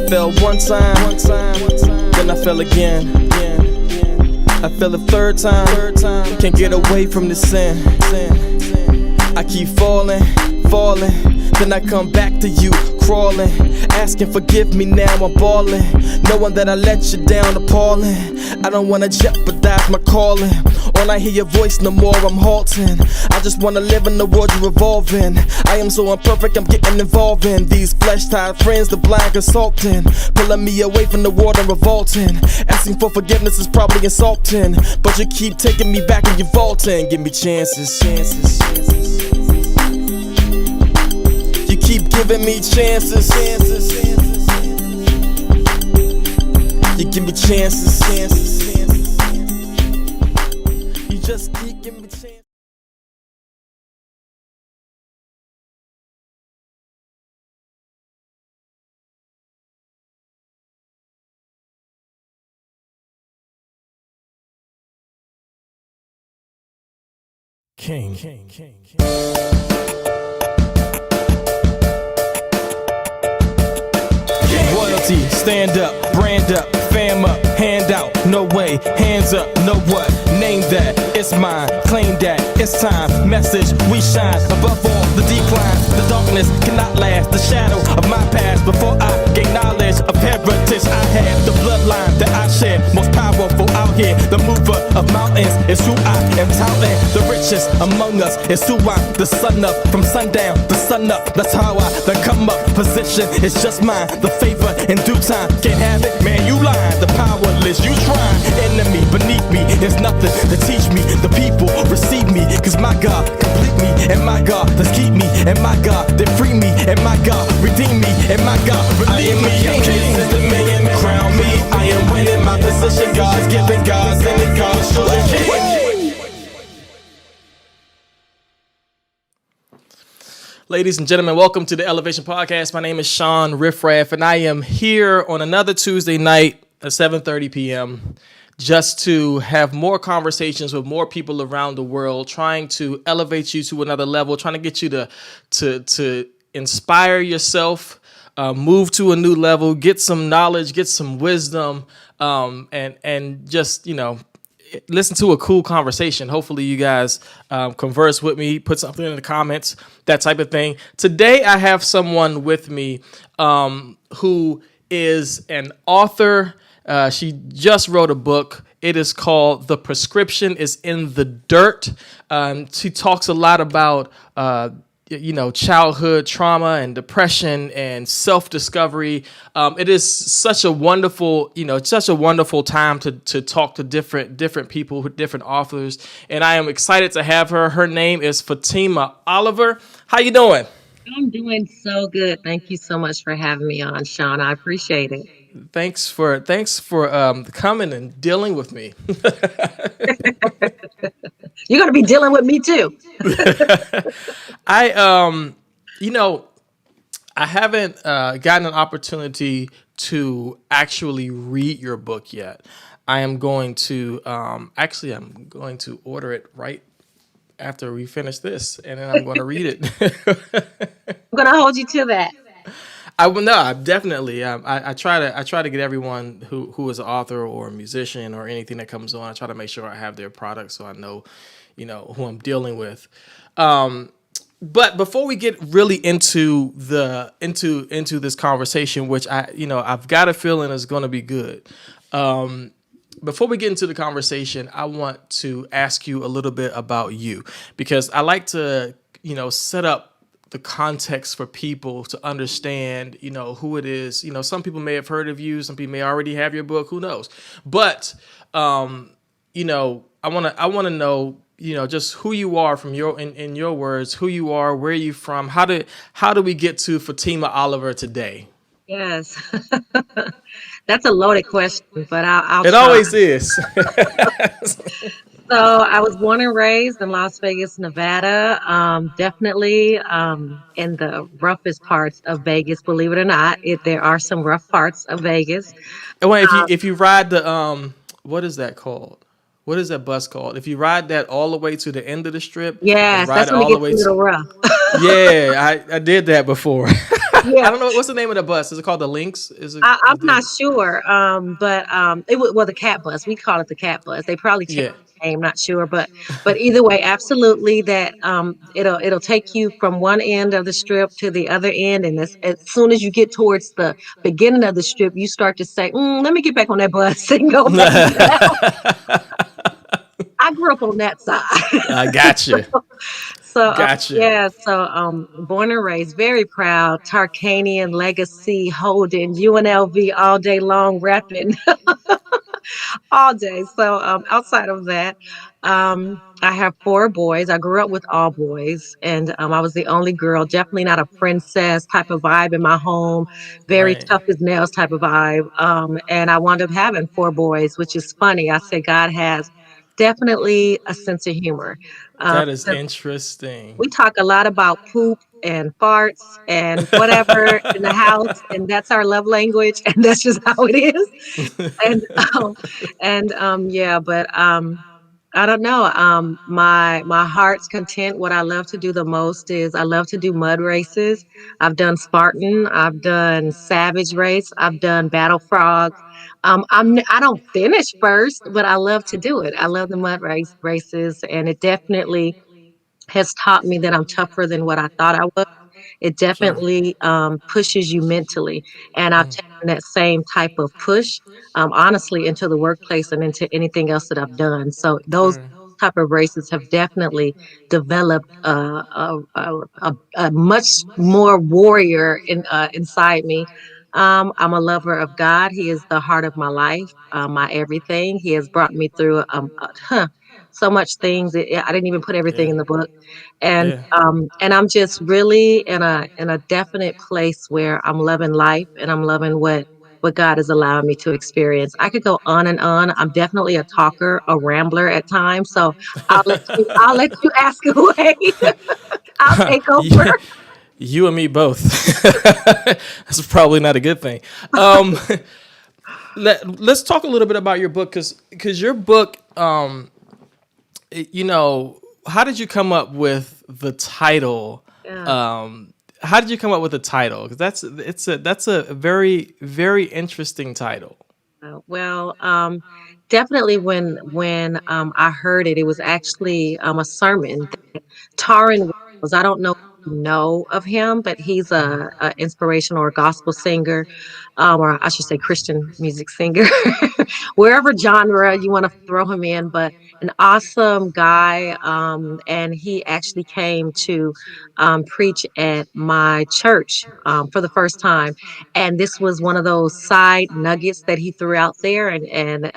fell one time, then I fell again. I fell a third time, can't get away from the sin. I keep falling, then I come back to you, crawling, asking forgive me now, I'm ballin', knowing that I let you down, appalling. I don't wanna jeopardize my calling. When I hear your voice no more, I'm halting. I just wanna live in the world you're revolving. I am so imperfect, I'm getting involved in these flesh-tied friends, the blind consulting, pulling me away from the world and revolting. Asking for forgiveness is probably insulting, but you keep taking me back and you're vaulting. Give me chances. You keep giving me chances. You give me chances. You just keep giving me chances. King. Royalty, stand up, brand up, fam up, hand out, no way, hands up, know what, name that, it's mine, claim that, it's time, message, we shine, above all, the decline, the darkness cannot last, the shadow of my past, before I gain knowledge of heritage, I have the bloodline that I share, most powerful out here, the mover of mountains is who I am touting, the richest among us is who I'm the son of, from sundown to sun up, that's how I the come up, position is just mine, the favor in due time, can't have it, man you lying, the powerless you trying, enemy beneath me, there's nothing to teach me, the people receive me, cause my God complete me, and my God let's keep me, and my God they free me, and my God redeem me, and my God relieve me, I'm king, dominion, crown me, I am winning my position, God's giving, God's sending, God's choosing. Ladies and gentlemen, welcome to the Elevation Podcast. My name is Shawn, Riff-Raff, and I am here on another Tuesday night at 7:30 p.m. just to have more conversations with more people around the world, trying to elevate you to another level, trying to get you to inspire yourself, move to a new level, get some knowledge, get some wisdom, and just, listen to a cool conversation. Hopefully you guys converse with me, put something in the comments, that type of thing. Today I have someone with me who is an author. She just wrote a book. It is called The Prescription is in the Dirt. She talks a lot about childhood trauma and depression and self-discovery. It is such a wonderful, time to talk to different people, different authors. And I am excited to have her. Her name is Fatima Oliver. How you doing? I'm doing so good. Thank you so much for having me on, Shawn. I appreciate it. Thanks for coming and dealing with me. You're going to be dealing with me too. I I haven't gotten an opportunity to actually read your book yet. I am going to I'm going to order it right after we finish this, and then I'm going to read it. I'm going to hold you to that. I will no, definitely. I try to get everyone who is an author or a musician or anything that comes on. I try to make sure I have their product so I know, who I'm dealing with. But before we get really into this conversation, which I've got a feeling is going to be good. Before we get into the conversation, I want to ask you a little bit about you, because I like to, set up the context for people to understand, who it is. Some people may have heard of you. Some people may already have your book. Who knows? But, I want to know, just who you are from in your words, who you are, where you from, how do we get to Fatima Oliver today? Yes. That's a loaded question, but I'll It try. always is. So I was born and raised in Las Vegas, Nevada. Definitely in the roughest parts of Vegas, believe it or not. There are some rough parts of Vegas. And wait, Um, if you ride the what is that called? What is that bus called? If you ride that all the way to the end of the strip and yes, ride that's it when it all the gets a way to little rough. yeah, I did that before. I Yeah. don't know what's the name of the bus. Is it called the Lynx? Is it? I'm Is not the sure, but it was well the cat bus. We call it the cat bus. They probably changed yeah. the name, not sure, but either way, absolutely that it'll take you from one end of the strip to the other end, and as soon as you get towards the beginning of the strip, you start to say, "Let me get back on that bus and go back down." I grew up on that side. I got you. So, Gotcha. yeah, so, born and raised, very proud, Tarkanian legacy holding, UNLV all day long, repping all day. So, outside of that, I have 4 boys. I grew up with all boys, and I was the only girl. Definitely not a princess type of vibe in my home. Very Right. tough as nails type of vibe. And I wound up having 4 boys, which is funny. I say God has definitely a sense of humor. That is 'Cause interesting. we talk a lot about poop and farts and whatever in the house, and that's our love language, and that's just how it is. And, um, yeah, but, I don't know, my heart's content. What I love to do the most is I love to do mud races. I've done Spartan, I've done Savage Race, I've done Battle Frog. I don't finish first, but I love to do it. I love the races, and it definitely has taught me that I'm tougher than what I thought I was. It Sure. definitely, pushes you mentally, and I've Mm, taken that same type of push, honestly, into the workplace and into anything else that I've done. So those sure. type of races have definitely developed a much more warrior inside me. I'm a lover of God. He is the heart of my life, my everything. He has brought me through so much things. I didn't even put everything Yeah. in the book, and Yeah. I'm just really in a definite place where I'm loving life and I'm loving what God is allowing me to experience. I could go on and on. I'm definitely a talker, a rambler at times. So I'll let you ask away. I'll take over. Yeah. You and me both. That's probably not a good thing. Um, let's talk a little bit about your book because your book, you know, how did you come up with the title? Yeah. How did you come up with the title? Because that's a very very interesting title. Well, definitely when I heard it, it was actually a sermon. Taryn Wells, I don't know if you know of him, but he's a inspirational or gospel singer, or I should say Christian music singer, wherever genre you want to throw him in, but an awesome guy. And he actually came to preach at my church for the first time. And this was one of those side nuggets that he threw out there and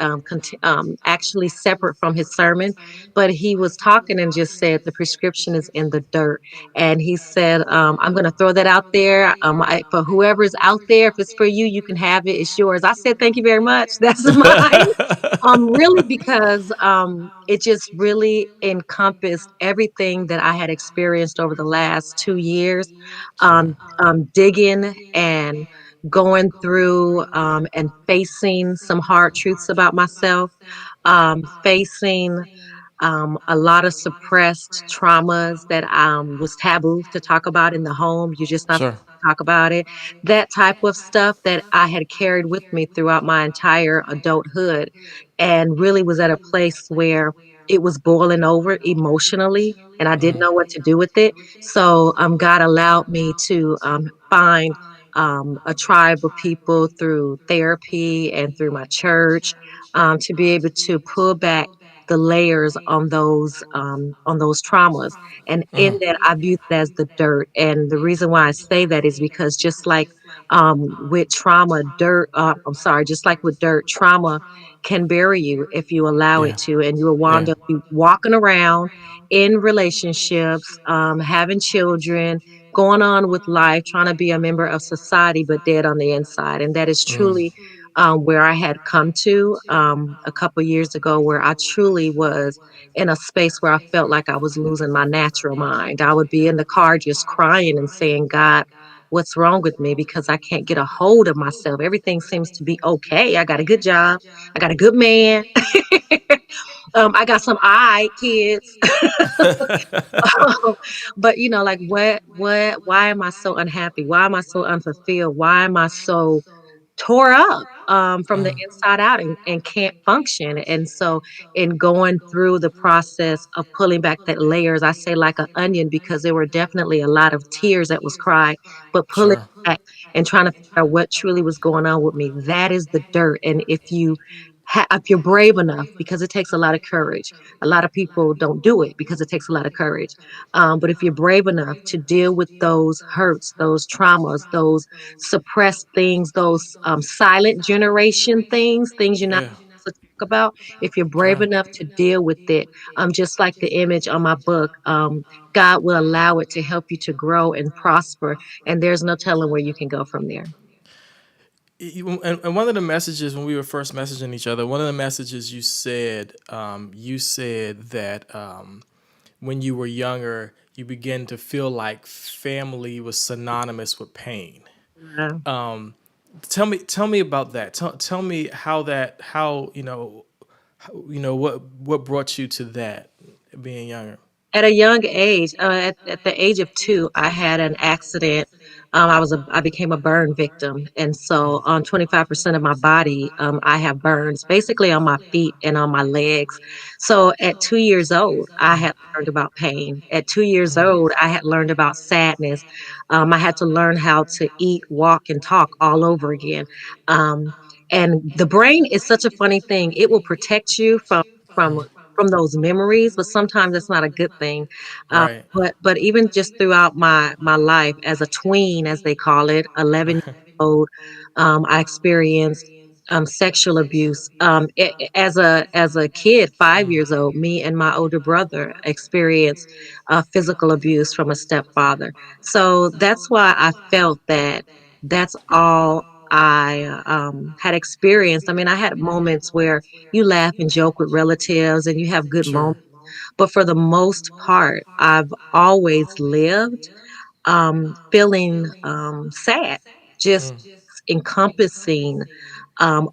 actually separate from his sermon. But he was talking and just said the prescription is in the dirt. And he said, I'm going to throw that out there. For whoever is out there, if it's for you, you can have it. It's yours. I said, thank you very much. That's mine. Really, because it just really encompassed everything that I had experienced over the last 2 years, Sure. digging and going through and facing some hard truths about myself, facing a lot of suppressed traumas that was taboo to talk about in the home. You're just not supposed Sure. to talk about it. That type of stuff that I had carried with me throughout my entire adulthood, and really was at a place where it was boiling over emotionally, and I didn't know what to do with it. So God allowed me to find a tribe of people through therapy and through my church to be able to pull back the layers on those traumas. And in that, I view that as the dirt. And the reason why I say that is because just like with trauma, I'm sorry, just like with dirt, trauma can bury you if you allow it Yeah. to, and you will wind Yeah. up be walking around in relationships, having children, going on with life, trying to be a member of society, but dead on the inside. And that is truly where I had come to a couple years ago, where I truly was in a space where I felt like I was losing my natural mind. I would be in the car just crying and saying, God, what's wrong with me? Because I can't get a hold of myself. Everything seems to be okay. I got a good job, I got a good man. I got some eye kids. But like why am I so unhappy? Why am I so unfulfilled? Why am I so tore up from the inside out and can't function? And so in going through the process of pulling back that layers, I say like an onion, because there were definitely a lot of tears that was cried, but pulling Sure. back and trying to figure out what truly was going on with me, that is the dirt. And if you're brave enough, because it takes a lot of courage. A lot of people don't do it because it takes a lot of courage. But if you're brave enough to deal with those hurts, those traumas, those suppressed things, those silent generation things you're not Yeah. supposed to talk about, if you're brave Sure. enough to deal with it, just like the image on my book, God will allow it to help you to grow and prosper. And there's no telling where you can go from there. And one of the messages when we were first messaging each other, one of the messages you said that when you were younger, you began to feel like family was synonymous with pain. Uh, Tell me about that. Tell me how what brought you to that being younger. At a young age, at the age of 2, I had an accident. I became a burn victim, and so on 25% of my body, I have burns, basically on my feet and on my legs. So at 2 years old, I had learned about pain. At 2 years old, I had learned about sadness. I had to learn how to eat, walk, and talk all over again. Um, and the brain is such a funny thing; it will protect you from from those memories, but sometimes it's not a good thing. Uh, Right. but even just throughout my life as a tween, as they call it, 11 years old, I experienced sexual abuse. As a kid, 5 years old, me and my older brother experienced physical abuse from a stepfather. So that's why I felt that that's all I had experienced. I mean, I had moments where you laugh and joke with relatives and you have good Sure. moments. But for the most part, I've always lived feeling sad, just encompassing,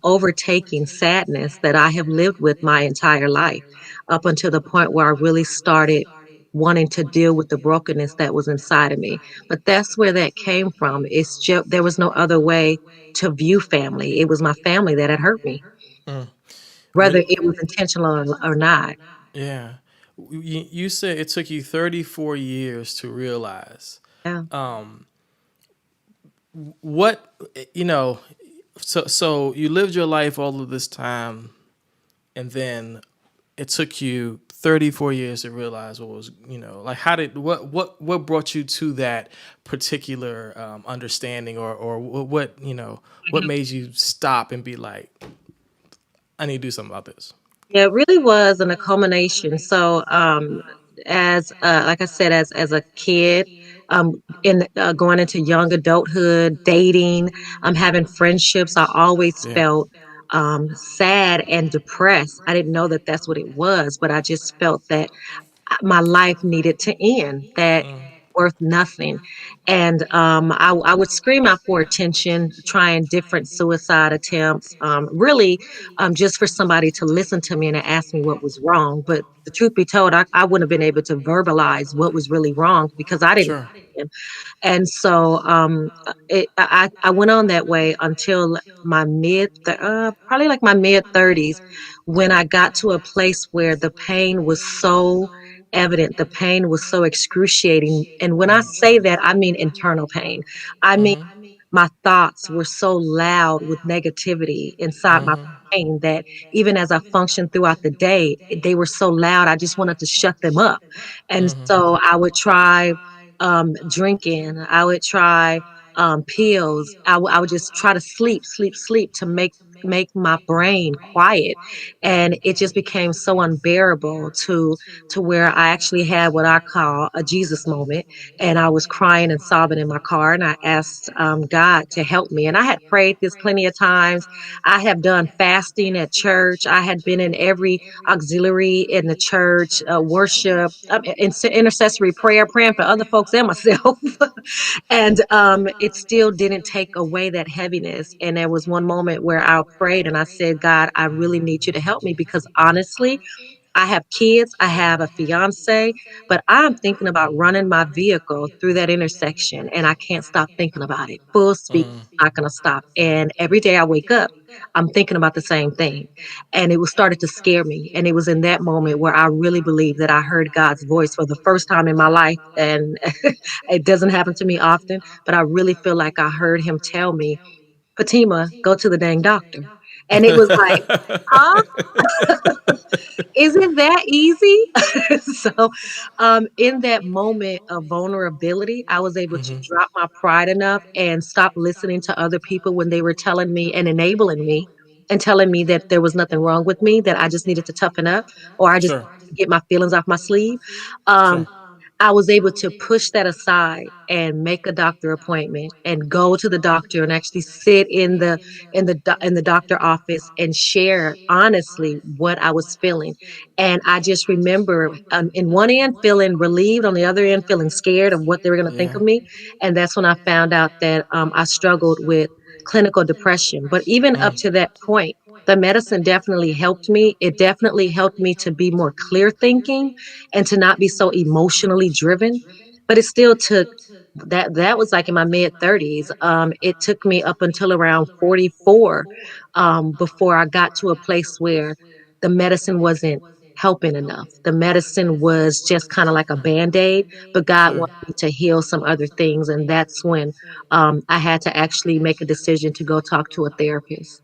overtaking sadness that I have lived with my entire life up until the point where I really started wanting to deal with the brokenness that was inside of me. But that's where that came from. It's just there was no other way to view family. It was my family that had hurt me, whether When it was intentional or not. yeah, you said it took you 34 years to realize Yeah. what you know. So you lived your life all of this time, and then it took you 34 years to realize what was, like how did what brought you to that particular understanding, or what made you stop and be like, I need to do something about this. Yeah, it really was an culmination. So, as like I said, as a kid, in going into young adulthood, dating, having friendships, I always Yeah. felt sad and depressed. I didn't know that that's what it was, but I just felt that my life needed to end, that worth nothing. And I would scream out for attention, trying different suicide attempts, really just for somebody to listen to me and to ask me what was wrong. But the truth be told, I wouldn't have been able to verbalize what was really wrong because I didn't. Sure. And so I went on that way until my probably like my mid 30s, when I got to a place where the pain was so evident, the pain was so excruciating. And when I say that, I mean internal pain. I mean, my thoughts were so loud with negativity inside my brain that even as I functioned throughout the day, they were so loud, I just wanted to shut them up. And so I would try drinking. I would try pills. I would just try to sleep to make my brain quiet, and it just became so unbearable to where I actually had what I call a Jesus moment, and I was crying and sobbing in my car, and I asked God to help me, and I had prayed this plenty of times. I have done fasting at church. I had been in every auxiliary in the church, worship, intercessory prayer, praying for other folks and myself. And it still didn't take away that heaviness. And there was one moment where I prayed and I said, God, I really need you to help me because honestly, I have kids, I have a fiance, but I'm thinking about running my vehicle through that intersection and I can't stop thinking about it. Full speed, not going to stop. And every day I wake up, I'm thinking about the same thing. And it was started to scare me. And it was in that moment where I really believe that I heard God's voice for the first time in my life. And it doesn't happen to me often, but I really feel like I heard him tell me, Fatima, go to the dang doctor. And it was like, huh? Is it that easy? So, in that moment of vulnerability, I was able to drop my pride enough and stop listening to other people when they were telling me and enabling me and telling me that there was nothing wrong with me, that I just needed to toughen up or I just Sure. get my feelings off my sleeve. Um, Sure. I was able to push that aside and make a doctor appointment and go to the doctor and actually sit in the doctor office and share honestly what I was feeling. And I just remember in one end feeling relieved, on the other end feeling scared of what they were going to think Yeah. of me. And that's when I found out that I struggled with clinical depression. But even up to that point, the medicine definitely helped me. It definitely helped me to be more clear thinking and to not be so emotionally driven. But it still took that was like in my mid 30s. It took me up until around 44 before I got to a place where the medicine wasn't helping enough. The medicine was just kind of like a band aid, but God Sure. wanted me to heal some other things. And that's when I had to actually make a decision to go talk to a therapist.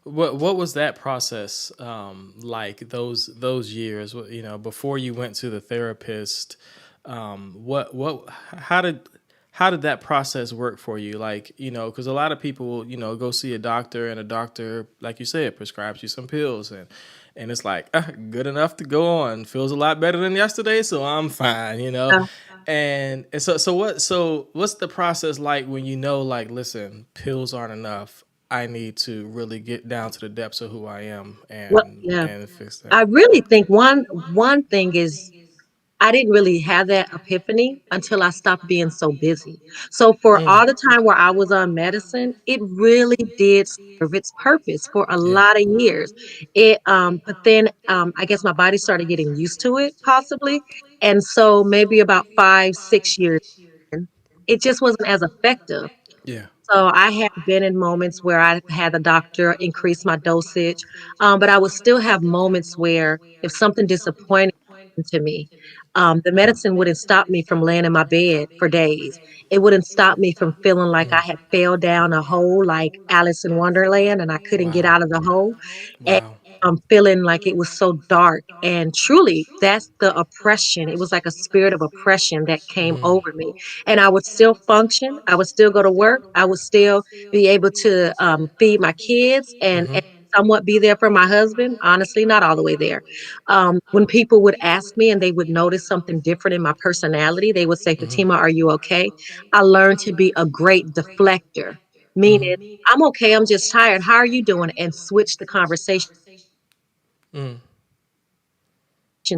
What was that process like? Those years, before you went to the therapist. What how did that process work for you? Like, because a lot of people, go see a doctor, and a doctor, like you said, prescribes you some pills, and it's like, good enough to go on. Feels a lot better than yesterday, so I'm fine. Uh, And so what's the process like when like, listen, pills aren't enough. I need to really get down to the depths of who I am well, yeah, and fix that. I really think one thing is I didn't really have that epiphany until I stopped being so busy. So for all the time where I was on medicine, it really did serve its purpose for a Yeah. lot of years. But then I guess my body started getting used to it, possibly. And so maybe about 5, 6 years in, it just wasn't as effective. Yeah. So I had been in moments where I had the doctor increase my dosage, but I would still have moments where if something disappointing happened to me, the medicine wouldn't stop me from laying in my bed for days. It wouldn't stop me from feeling like I had fell down a hole like Alice in Wonderland and I couldn't get Wow. out of the hole. And Wow. I'm feeling like it was so dark. And truly, that's the oppression. It was like a spirit of oppression that came over me, and I would still function. I would still go to work. I would still be able to feed my kids and somewhat be there for my husband. Honestly, not all the way there. When people would ask me and they would notice something different in my personality, they would say, Fatima, are you okay? I learned to be a great deflector, meaning, I'm okay. I'm just tired. How are you doing? And switch the conversation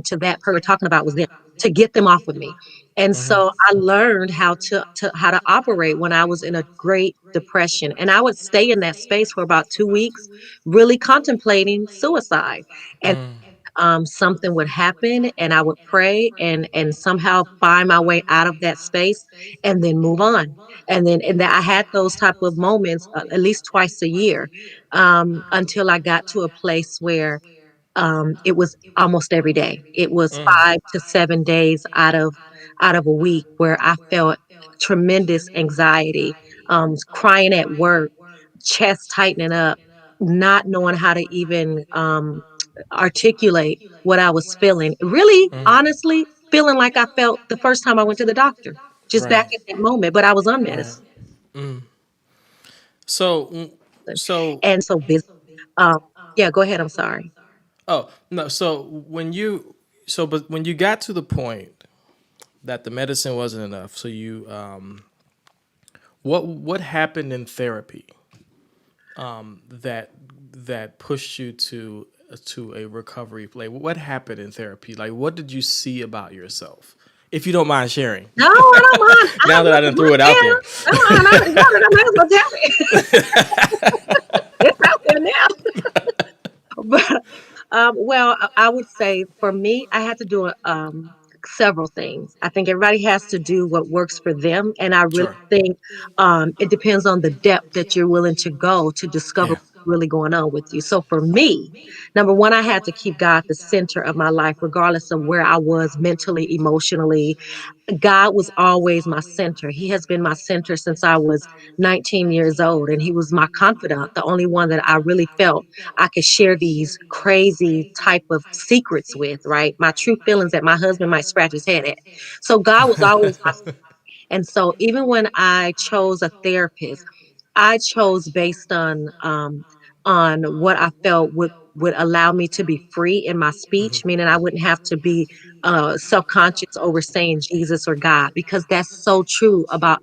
to that person we're talking about was them to get them off of me. And so I learned how to operate when I was in a great depression. And I would stay in that space for about 2 weeks, really contemplating suicide. And something would happen and I would pray and somehow find my way out of that space and then move on. And that I had those type of moments at least twice a year until I got to a place where it was almost every day. It was 5 to 7 days out of a week where I felt tremendous anxiety, crying at work, chest tightening up, not knowing how to even articulate what I was feeling. Really, honestly, feeling like I felt the first time I went to the doctor, just back Right. at that moment. But I was on Right. medicine So so and so busy. Um, yeah, go ahead. I'm sorry. oh no, but when you got to the point that the medicine wasn't enough, so you what happened in therapy that pushed you to a recovery play? What happened in therapy? Like, what did you see about yourself? If you don't mind sharing. No, I don't mind. Now that I done threw it out Yeah, there. I don't mind. I got it. I might as well tell it. It's out there now. But, well, I would say for me, I had to do several things. I think everybody has to do what works for them, and I really Sure. think it depends on the depth that you're willing to go to discover Yeah. what's really going on with you. So for me, number one, I had to keep God the center of my life, regardless of where I was mentally, emotionally. God was always my center. He has been my center since I was 19 years old, and He was my confidant, the only one that I really felt I could share these crazy type of secrets with, right? My true feelings that my husband might scratch his head at. So God was always my, and so even when I chose a therapist, I chose based on what I felt would allow me to be free in my speech, meaning I wouldn't have to be self-conscious over saying Jesus or God, because that's so true about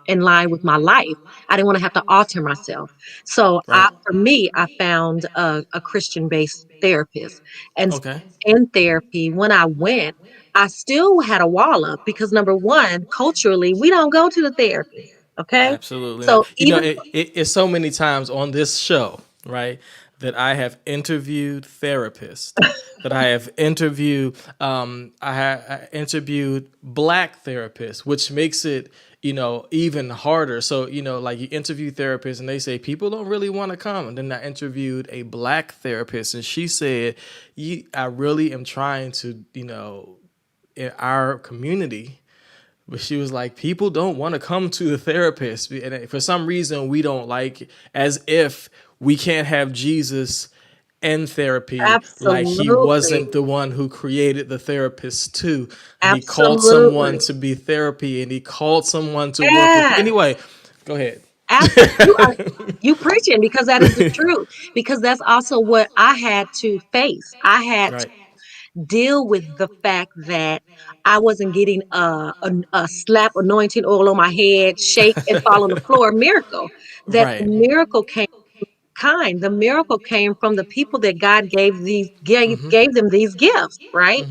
in line with my life. I didn't want to have to alter myself. So Right. for me, I found a Christian-based therapist. And so Okay. in therapy, when I went, I still had a wall up because number one, culturally, we don't go to the therapist. Okay. Absolutely not. So even It's so many times on this show, right, that I have interviewed therapists, that I have interviewed, I interviewed black therapists, which makes it, even harder. So, like you interview therapists and they say people don't really want to come. And then I interviewed a black therapist and she said, I really am trying to, in our community, but she was like, people don't want to come to the therapist. And for some reason, we don't like, as if we can't have Jesus and therapy, like he absolutely, wasn't the one who created the therapist too. And he called someone absolutely, to be therapy and he called someone to work with. yes, Anyway, go ahead. absolutely. You preaching because that is the truth. Because that's also what I had to face. I had Right. deal with the fact that I wasn't getting a slap anointing oil on my head, shake and fall on the floor miracle. That the Right. miracle came kind. The miracle came from the people that God gave them these gifts, right?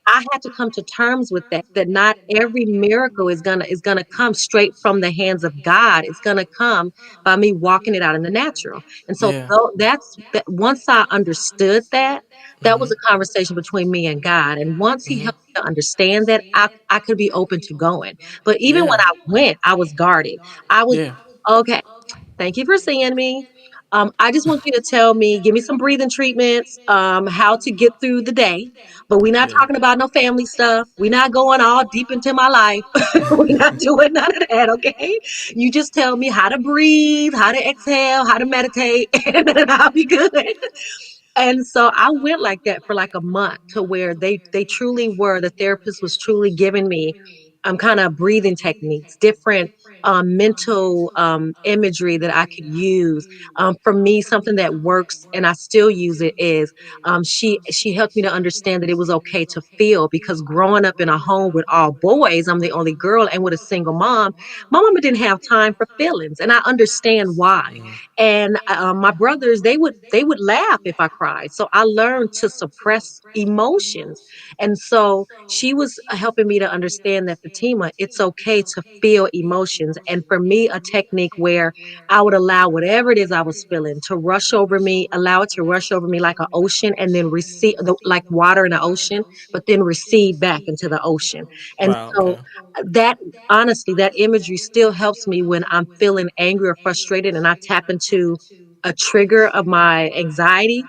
I had to come to terms with that not every miracle is gonna come straight from the hands of God. It's gonna come by me walking it out in the natural. And so Yeah. that's that once I understood that, that was a conversation between me and God. And once he helped me to understand that, I could be open to going. But even when Yeah. I went, I was guarded. I was Yeah. okay. Thank you for seeing me. I just want you to tell me, give me some breathing treatments, how to get through the day. But we're not Yeah. talking about no family stuff. We're not going all deep into my life. We're not doing none of that, okay? You just tell me how to breathe, how to exhale, how to meditate, and then I'll be good. And so I went like that for like a month to where they truly were the therapist was truly giving me kind of breathing techniques, different mental imagery that I could use. For me, something that works and I still use it is she helped me to understand that it was okay to feel because growing up in a home with all boys, I'm the only girl and with a single mom, my mama didn't have time for feelings, and I understand why. And my brothers, they would laugh if I cried. So I learned to suppress emotions. And so she was helping me to understand that, Fatima, it's okay to feel emotions. And for me, a technique where I would allow whatever it is I was feeling to rush over me, allow it to rush over me like an ocean, and then receive like water in the ocean, but then recede back into the ocean. And Wow. so Okay. that honestly, that imagery still helps me when I'm feeling angry or frustrated and I tap into a trigger of my anxiety.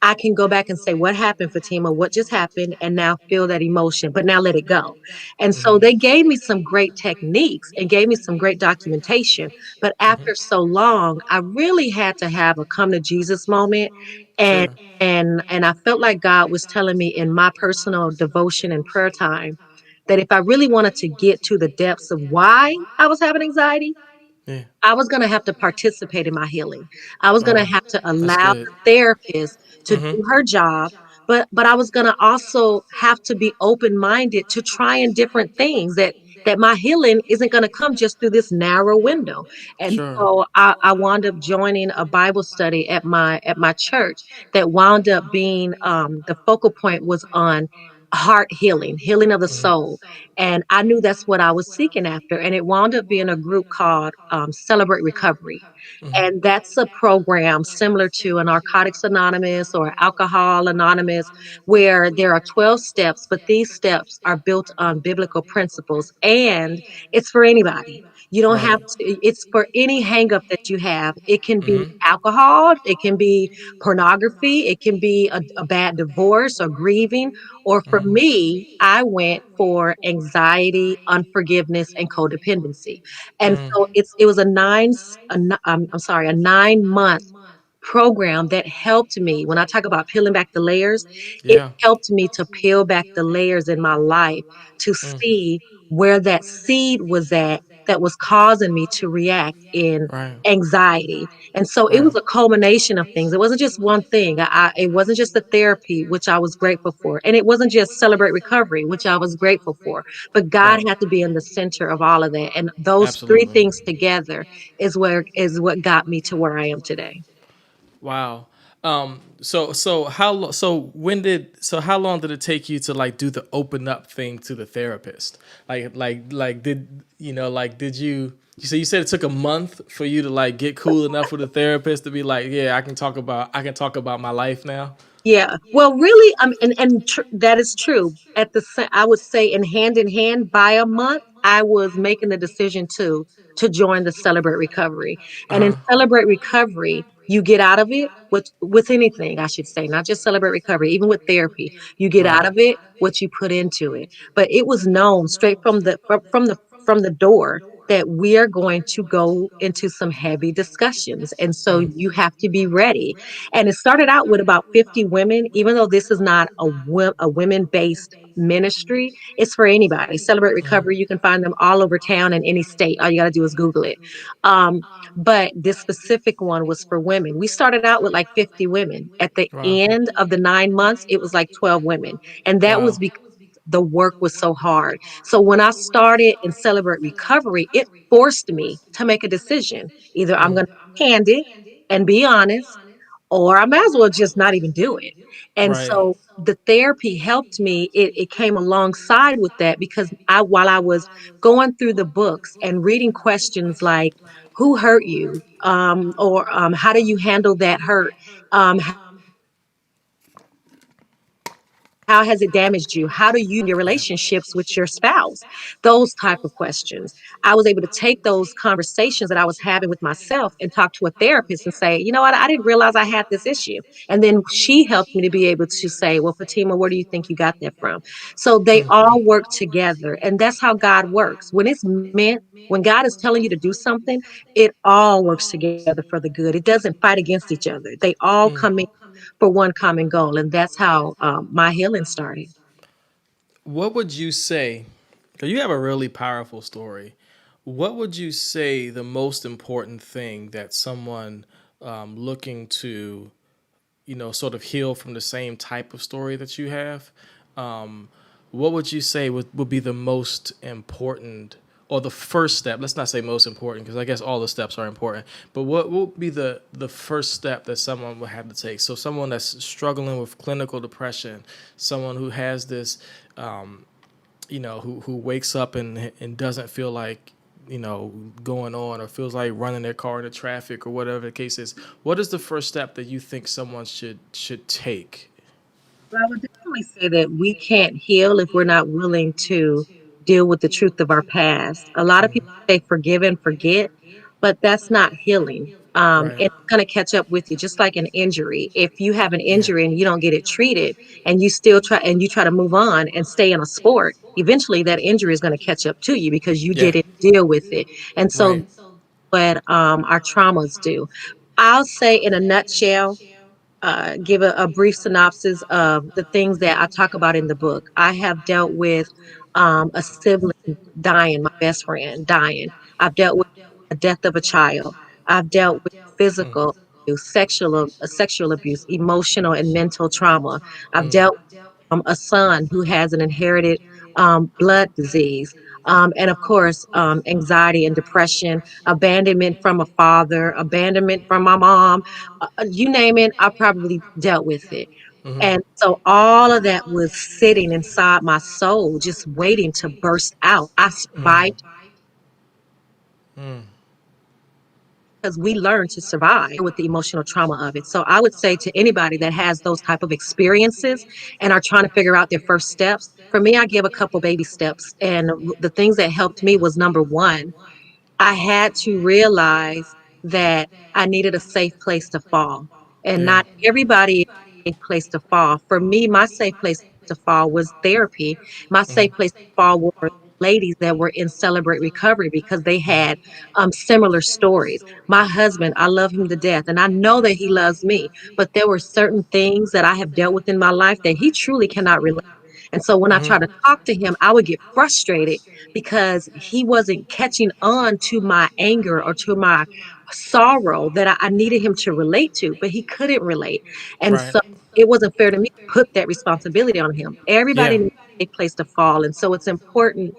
I can go back and say, what happened, Fatima? What just happened? And now feel that emotion, but now let it go. And so they gave me some great techniques and gave me some great documentation. But after so long, I really had to have a come to Jesus moment. And Sure. and I felt like God was telling me in my personal devotion and prayer time that if I really wanted to get to the depths of why I was having anxiety, Yeah. I was going to have to participate in my healing. I was going to Oh, have to that's allow good. the therapist to do her job, but I was going to also have to be open-minded to trying different things that my healing isn't going to come just through this narrow window. And Sure. so I wound up joining a Bible study at my church that wound up being the focal point was on heart healing, healing of the soul. And I knew that's what I was seeking after. And it wound up being a group called Celebrate Recovery. And that's a program similar to a Narcotics Anonymous or Alcohol Anonymous, where there are 12 steps, but these steps are built on biblical principles and it's for anybody. You don't have to, it's for any hangup that you have. It can be alcohol, it can be pornography, it can be a bad divorce or grieving. Or for me, I went for anxiety, unforgiveness, and codependency. And so it was I'm sorry, a 9 month program that helped me. When I talk about peeling back the layers, it Yeah. helped me to peel back the layers in my life to see where that seed was at that was causing me to react in Right. anxiety. And so it was a culmination of things. It wasn't just one thing. It wasn't just the therapy, which I was grateful for. And it wasn't just Celebrate Recovery, which I was grateful for. But God had to be in the center of all of that. And those three Absolutely. things together is what got me to where I am today. Wow. So how long did it take you to like do the open up thing to the therapist? Like did you know like did you said it took a month for you to like get cool enough with the therapist to be like, yeah, I can talk about my life now. Yeah. Well, really, that is true. I would say in hand, by a month, I was making the decision to join the Celebrate Recovery. And in Uh-huh. Celebrate Recovery, you get out of it with anything, I should say, not just Celebrate Recovery, even with therapy, you get out of it what you put into it. But it was known straight from the door that we are going to go into some heavy discussions. And so you have to be ready. And it started out with about 50 women, even though this is not a women based ministry, it's for anybody. Celebrate Recovery, you can find them all over town in any state. All you got to do is Google it. But this specific one was for women. We started out with like 50 women. At the Wow. end of the 9 months, it was like 12 women. And that was Wow. because the work was so hard. So when I started in Celebrate Recovery, it forced me to make a decision. Either I'm going to be candid and be honest, or I might as well just not even do it. And Right. so the therapy helped me. It came alongside with that because while I was going through the books and reading questions like, who hurt you? Or how do you handle that hurt? How has it damaged you? How do you your relationships with your spouse? Those type of questions. I was able to take those conversations that I was having with myself and talk to a therapist and say, you know what, I didn't realize I had this issue. And then she helped me to be able to say, well, Fatima, where do you think you got that from? So they all work together. And that's how God works. When God is telling you to do something, it all works together for the good. It doesn't fight against each other. They all come in for one common goal. And that's how my healing started. What would you say? Because you have a really powerful story. What would you say the most important thing that someone looking to, sort of heal from the same type of story that you have, um, what would you say would be the most important or the first step? Let's not say most important because I guess all the steps are important. But what would be the first step that someone would have to take? So someone that's struggling with clinical depression, someone who has this, who wakes up and doesn't feel like going on or feels like running their car into traffic or whatever the case is. What is the first step that you think someone should take? Well, I would definitely say that we can't heal if we're not willing to deal with the truth of our past. A lot of people say forgive and forget, but that's not healing. Right. It's going to catch up with you, just like an injury. If you have an injury and you don't get it treated, and you try to move on and stay in a sport, eventually that injury is going to catch up to you because you Yeah. didn't deal with it. And so, Right. what our traumas do. I'll say in a nutshell, give a brief synopsis of the things that I talk about in the book. I have dealt with a sibling dying, my best friend dying. I've dealt with a death of a child. I've dealt with physical abuse, sexual abuse, emotional and mental trauma. I've dealt a son who has an inherited blood disease. And of course, anxiety and depression, abandonment from a father, abandonment from my mom, you name it, I probably dealt with it. And so all of that was sitting inside my soul, just waiting to burst out. I survived because we learn to survive with the emotional trauma of it. So I would say to anybody that has those type of experiences and are trying to figure out their first steps, for me, I give a couple baby steps. And the things that helped me was number one, I had to realize that I needed a safe place to fall. And Yeah. not everybody is a safe place to fall. For me, my safe place to fall was therapy. My safe place to fall were ladies that were in Celebrate Recovery because they had similar stories. My husband, I love him to death, and I know that he loves me, but there were certain things that I have dealt with in my life that he truly cannot relate. And so when I try to talk to him, I would get frustrated because he wasn't catching on to my anger or to my sorrow that I needed him to relate to, but he couldn't relate. And Right. so it wasn't fair to me to put that responsibility on him. Everybody Yeah. needs a place to fall. And so it's important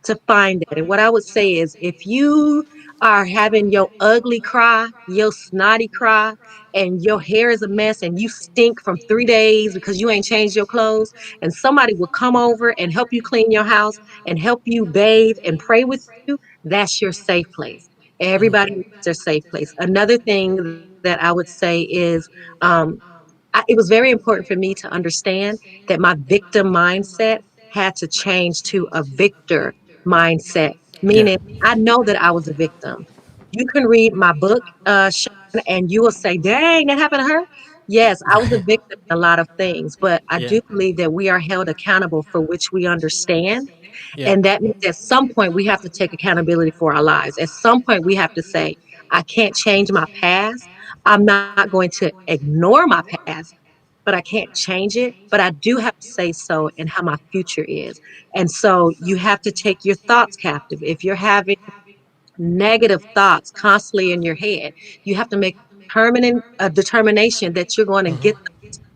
to find that. And what I would say is if you are having your ugly cry, your snotty cry, and your hair is a mess and you stink from 3 days because you ain't changed your clothes, and somebody will come over and help you clean your house and help you bathe and pray with you, that's your safe place. Everybody needs their safe place. Another thing that I would say is um, it was very important for me to understand that my victim mindset had to change to a victor mindset, Yeah. meaning I know that I was a victim. You can read my book, Shawn, and you will say, dang, that happened to her. Yes, I was a victim in a lot of things, but I Yeah. do believe that we are held accountable for which we understand. Yeah. And that means at some point we have to take accountability for our lives. At some point we have to say, I can't change my past. I'm not going to ignore my past, but I can't change it. But I do have to say so in how my future is. And so you have to take your thoughts captive. If you're having negative thoughts constantly in your head, you have to make permanent a determination that you're going to get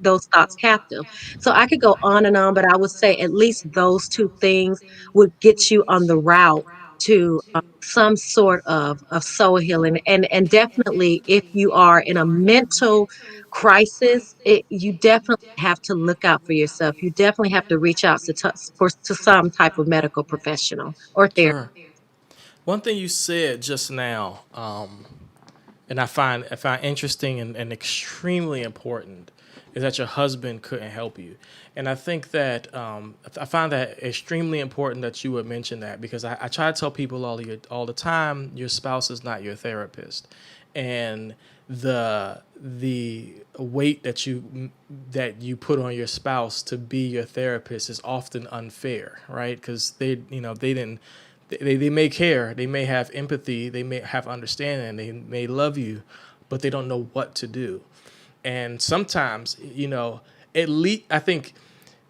those thoughts captive. So I could go on and on, but I would say at least those two things would get you on the route to some sort of soul healing. And definitely, if you are in a mental crisis, you definitely have to look out for yourself. You definitely have to reach out to some type of medical professional or therapist. Sure. One thing you said just now, and I find interesting and extremely important, is that your husband couldn't help you, and I think that I find that extremely important that you would mention that because I try to tell people all the time your spouse is not your therapist, and the weight that you put on your spouse to be your therapist is often unfair, right? Because they didn't they may care, they may have empathy, they may have understanding, they may love you, but they don't know what to do. And sometimes, at least I think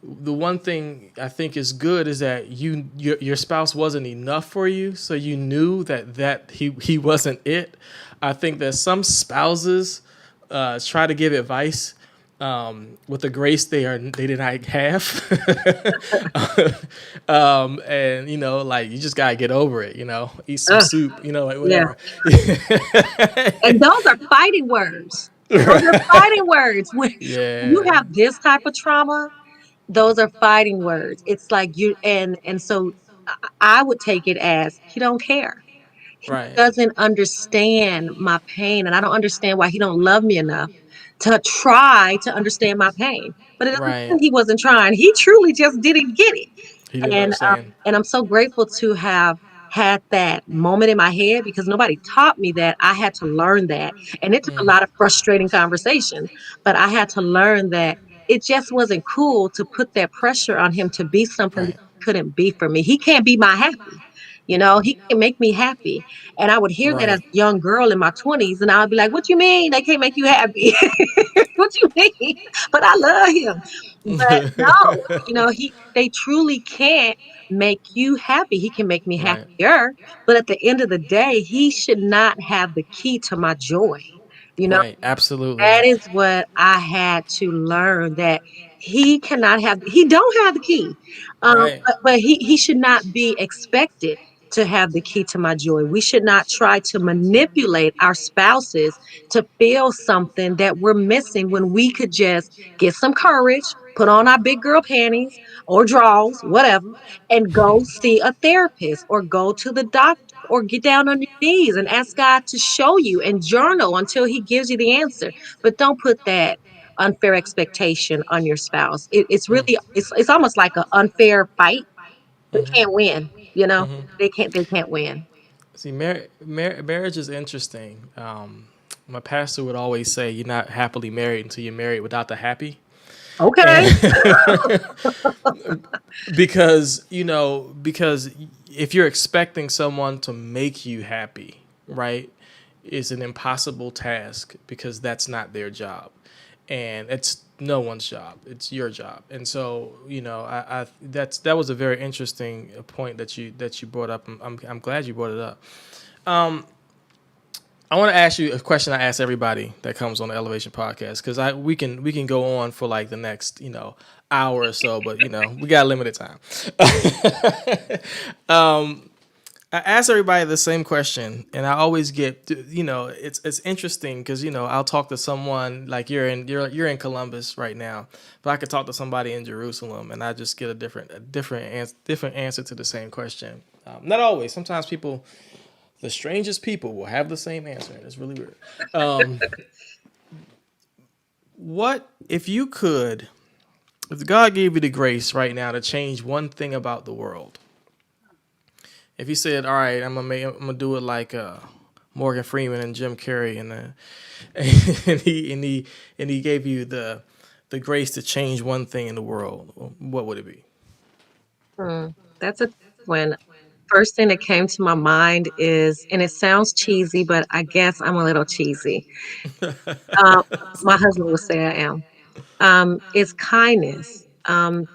the one thing I think is good is that your spouse wasn't enough for you, so you knew that he wasn't it. I think that some spouses try to give advice with the grace they did not have, and like you just gotta get over it. Eat some Ugh, soup. Like yeah. whatever. And those are fighting words. Those are fighting words. When you Yeah. have this type of trauma, those are fighting words. It's like you and so I would take it as he don't care. He Right. doesn't understand my pain, and I don't understand why he don't love me enough to try to understand my pain. But it doesn't Right. mean he wasn't trying. He truly just didn't get it. He didn't And understand. and I'm so grateful to have had that moment in my head because nobody taught me that. I had to learn that. And it took a lot of frustrating conversations, but I had to learn that it just wasn't cool to put that pressure on him to be something that Right. he couldn't be for me. He can't be my happy. He can make me happy. And I would hear that as Right. a young girl in my 20s, and I would be like, what you mean they can't make you happy? What you mean? But I love him. But no, they truly can't make you happy. He can make me Right. happier, but at the end of the day, he should not have the key to my joy. You know, Right. Absolutely. that is what I had to learn that he don't have the key. Right. But he should not be expected. to have the key to my joy. We should not try to manipulate our spouses to feel something that we're missing when we could just get some courage, put on our big girl panties or drawers, whatever, and go see a therapist or go to the doctor or get down on your knees and ask God to show you and journal until he gives you the answer. But don't put that unfair expectation on your spouse. It's really it's almost like an unfair fight. They can't win, you know? They can't win. See, marriage is interesting. My pastor would always say, "You're not happily married until you're married without the happy," Okay. and because because if you're expecting someone to make you happy, right, is an impossible task because that's not their job, and it's no one's job. It's your job. And so that was a very interesting point that you brought up. I'm glad you brought it up. I want to ask you a question I ask everybody that comes on the Elevation podcast, because we can go on for like the next hour or so, but we got limited time. I ask everybody the same question, and I always get, it's interesting because I'll talk to someone like you're in Columbus right now, but I could talk to somebody in Jerusalem, and I just get a different answer to the same question. Not always. Sometimes the strangest people will have the same answer, and it's really weird. What if God gave you the grace right now to change one thing about the world? If he said, "All right, I'm gonna do it like Morgan Freeman and Jim Carrey," and he gave you the grace to change one thing in the world, what would it be? Hmm, that's a tough one. First thing that came to my mind is, and it sounds cheesy, but I guess I'm a little cheesy. Um, my husband would say I am. It's kindness.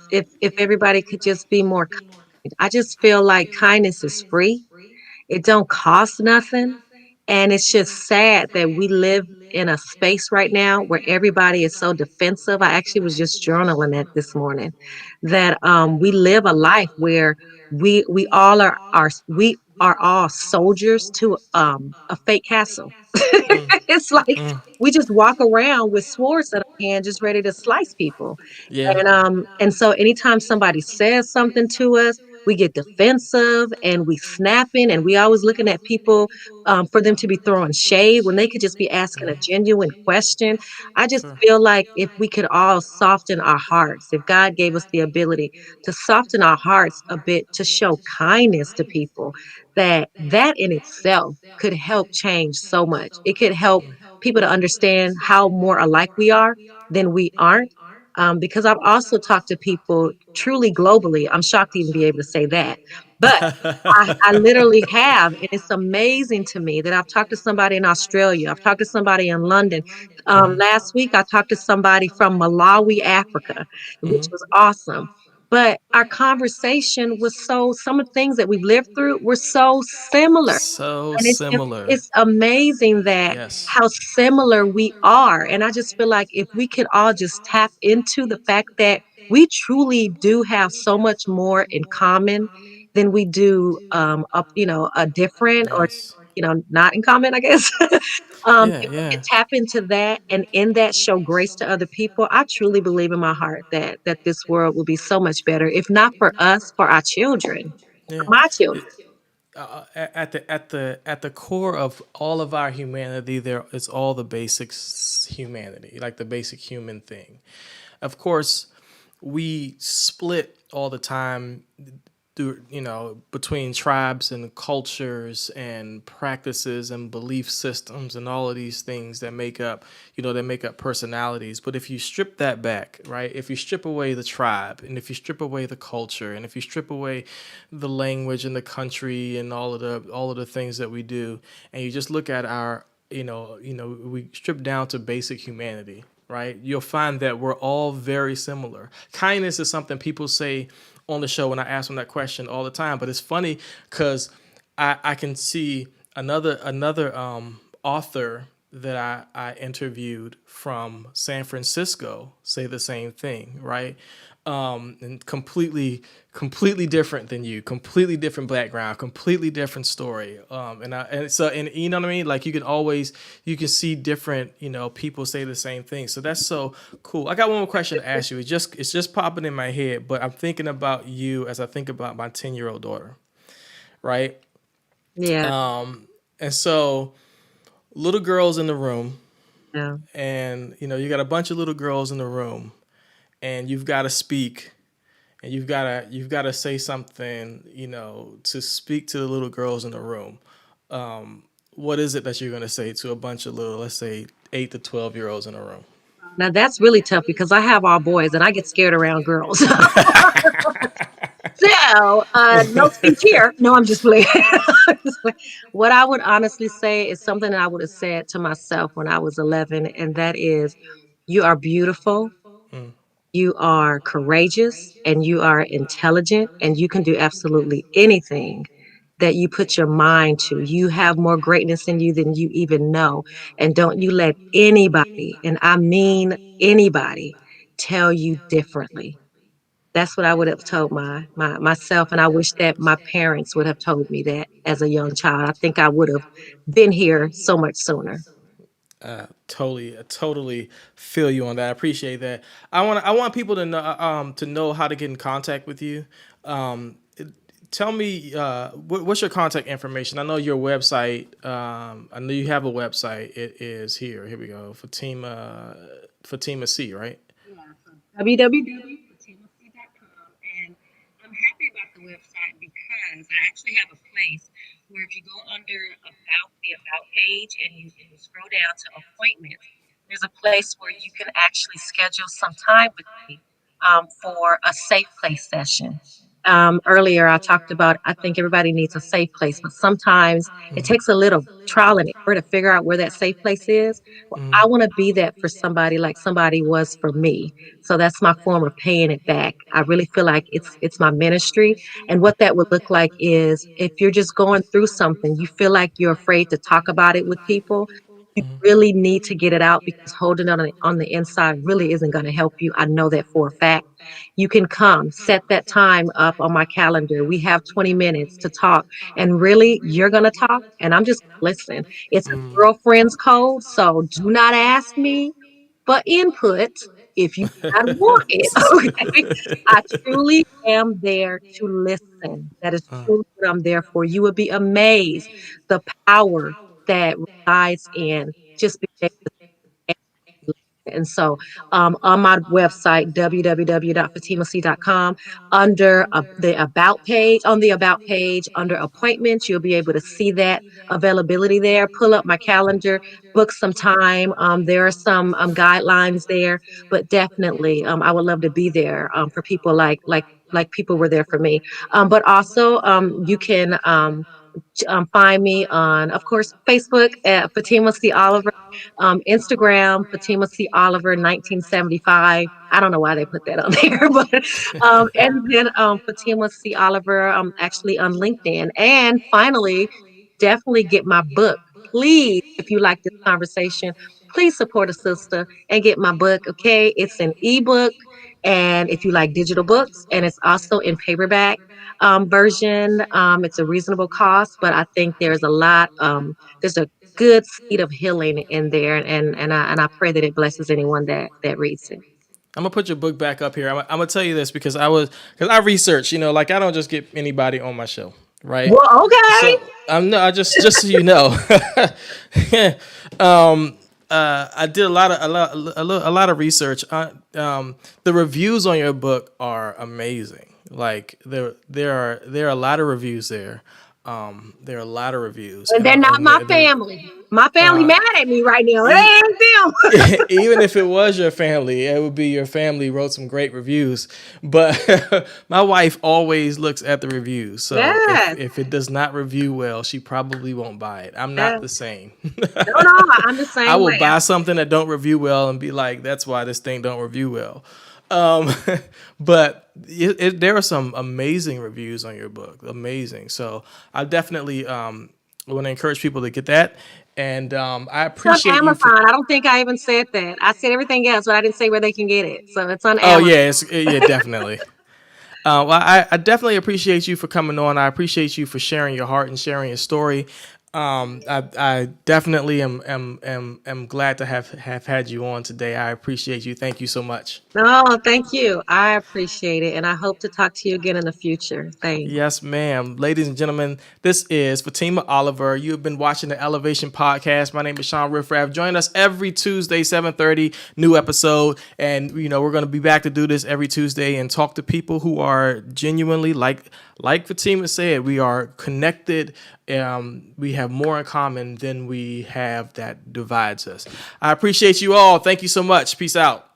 If everybody could just be more kind. I just feel like kindness is free. It don't cost nothing. And it's just sad that we live in a space right now where everybody is so defensive. I actually was just journaling that this morning, that we live a life where we all we are all soldiers to a fake castle. It's like we just walk around with swords in our hand, just ready to slice people. Yeah. And so anytime somebody says something to us, we get defensive and we snapping, and we always looking at people for them to be throwing shade when they could just be asking a genuine question. I just Sure. feel like if we could all soften our hearts, if God gave us the ability to soften our hearts a bit, to show kindness to people, that in itself could help change so much. It could help people to understand how more alike we are than we aren't. Because I've also talked to people truly globally. I'm shocked to even be able to say that. But I literally have, and it's amazing to me that I've talked to somebody in Australia. I've talked to somebody in London. Last week, I talked to somebody from Malawi, Africa, which was awesome. But our conversation was some of the things that we've lived through were so similar. So And similar. it's amazing that Yes. how similar we are. And I just feel like if we could all just tap into the fact that we truly do have so much more in common than we do a different, or Yes. not in common, I guess. Yeah. If we could Yeah. tap into that and in that show grace to other people, I truly believe in my heart that this world will be so much better, if not for us, for our children, for Yeah. my It, children. at the core of all of our humanity, there is all the basics humanity, like the basic human thing. Of course, we split all the time between tribes and cultures and practices and belief systems and all of these things that make up personalities. But if you strip that back, right? If you strip away the tribe, and if you strip away the culture, and if you strip away the language and the country and all of the things that we do, and you just look at we strip down to basic humanity, right? You'll find that we're all very similar. Kindness is something people say on the show when I ask them that question all the time. But it's funny because I can see another author that I interviewed from San Francisco say the same thing, right? And completely different than you, completely different background, completely different story. And you know what I mean? Like you can see different, people say the same thing. So that's so cool. I got one more question to ask you. It's just popping in my head, but I'm thinking about you as I think about my 10-year-old daughter, right? Yeah. And so little girls in the room, Yeah. and you got a bunch of little girls in the room, and you've got to speak, and you've got to say something, to speak to the little girls in the room. What is it that you're going to say to a bunch of little, let's say, 8 to 12 year olds in a room? Now that's really tough because I have all boys and I get scared around girls. So, no speech here. No, I'm just playing. What I would honestly say is something that I would have said to myself when I was 11, and that is, you are beautiful, you are courageous, and you are intelligent, and you can do absolutely anything that you put your mind to. You have more greatness in you than you even know. And don't you let anybody, and I mean anybody, tell you differently. That's what I would have told myself, and I wish that my parents would have told me that as a young child. I think I would have been here so much sooner. I totally feel you on that. I appreciate that. I want people to know how to get in contact with you. Tell me, what's your contact information? I know your website. I know you have a website. It is here. Here we go. Fatima C, right? Yeah, so www.fatimasi.com. And I'm happy about the website because I actually have a place where if you go under the about page and you scroll down to appointments, there's a place where you can actually schedule some time with me for a safe place session. Earlier, I talked about I think everybody needs a safe place, but sometimes it takes a little trial and error to figure out where that safe place is. Well, I want to be that for somebody like somebody was for me. So that's my form of paying it back. I really feel like it's my ministry. And what that would look like is if you're just going through something, you feel like you're afraid to talk about it with people, you really need to get it out because holding it on the inside really isn't going to help you. I know that for a fact. You can come, set that time up on my calendar. We have 20 minutes to talk, and really, you're going to talk, and I'm just gonna listen. It's a girlfriend's code, so do not ask me for input if you do not want it. Okay. I truly am there to listen. That is truly what I'm there for. You would be amazed the power that resides in just being able to. And so on my website, www.fatimac.com, under the About page, on the About page, under appointments, you'll be able to see that availability there. Pull up my calendar, book some time. There are some guidelines there, but definitely I would love to be there for people like people were there for me. But also, you can find me on, of course, Facebook at Fatima C. Oliver, Instagram, Fatima C. Oliver 1975. I don't know why they put that on there, but and then Fatima C. Oliver actually on LinkedIn. And finally, definitely get my book. Please, if you like this conversation, please support a sister and get my book. Okay, it's an ebook, and if you like digital books, and it's also in paperback version. It's a reasonable cost, but I think there's a good seed of healing in there, and I pray that it blesses anyone that reads it. I'm gonna put your book back up here. I'm gonna tell you this because I research. Like I don't just get anybody on my show, right? Well, okay. So I'm no, I just so you know, I did a lot of research. The reviews on your book are amazing. Like there are a lot of reviews there. There are a lot of reviews, And they're not and my family. My family uh, mad at me right now. It e- ain't them. even if it was your family, it would be your family wrote some great reviews. But my wife always looks at the reviews. So if Yes. if it does not review well, she probably won't buy it. I'm not Yes. the same. No, no, I'm the I same will way. buy something that don't review well and be like, that's why this thing don't review well. Um, but there are some amazing reviews on your book, amazing. So I definitely want to encourage people to get that. And I It's on appreciate you for. Amazon. I don't think I even said that. I said everything else, but I didn't say where they can get it. So it's on Oh Amazon. yeah, yeah, definitely. Well, I definitely appreciate you for coming on. I appreciate you for sharing your heart and sharing your story. I definitely am glad to have had you on today. I appreciate you. Thank you so much. No, thank you. I appreciate it. And I hope to talk to you again in the future. Thanks. Yes, ma'am. Ladies and gentlemen, this is Fatima Oliver. You have been watching the Elevation Podcast. My name is Shawn Riff-Raff. Join us every Tuesday, 7:30, new episode. And, we're going to be back to do this every Tuesday and talk to people who are genuinely, like Fatima said, we are connected. We have more in common than we have that divides us. I appreciate you all. Thank you so much. Peace out.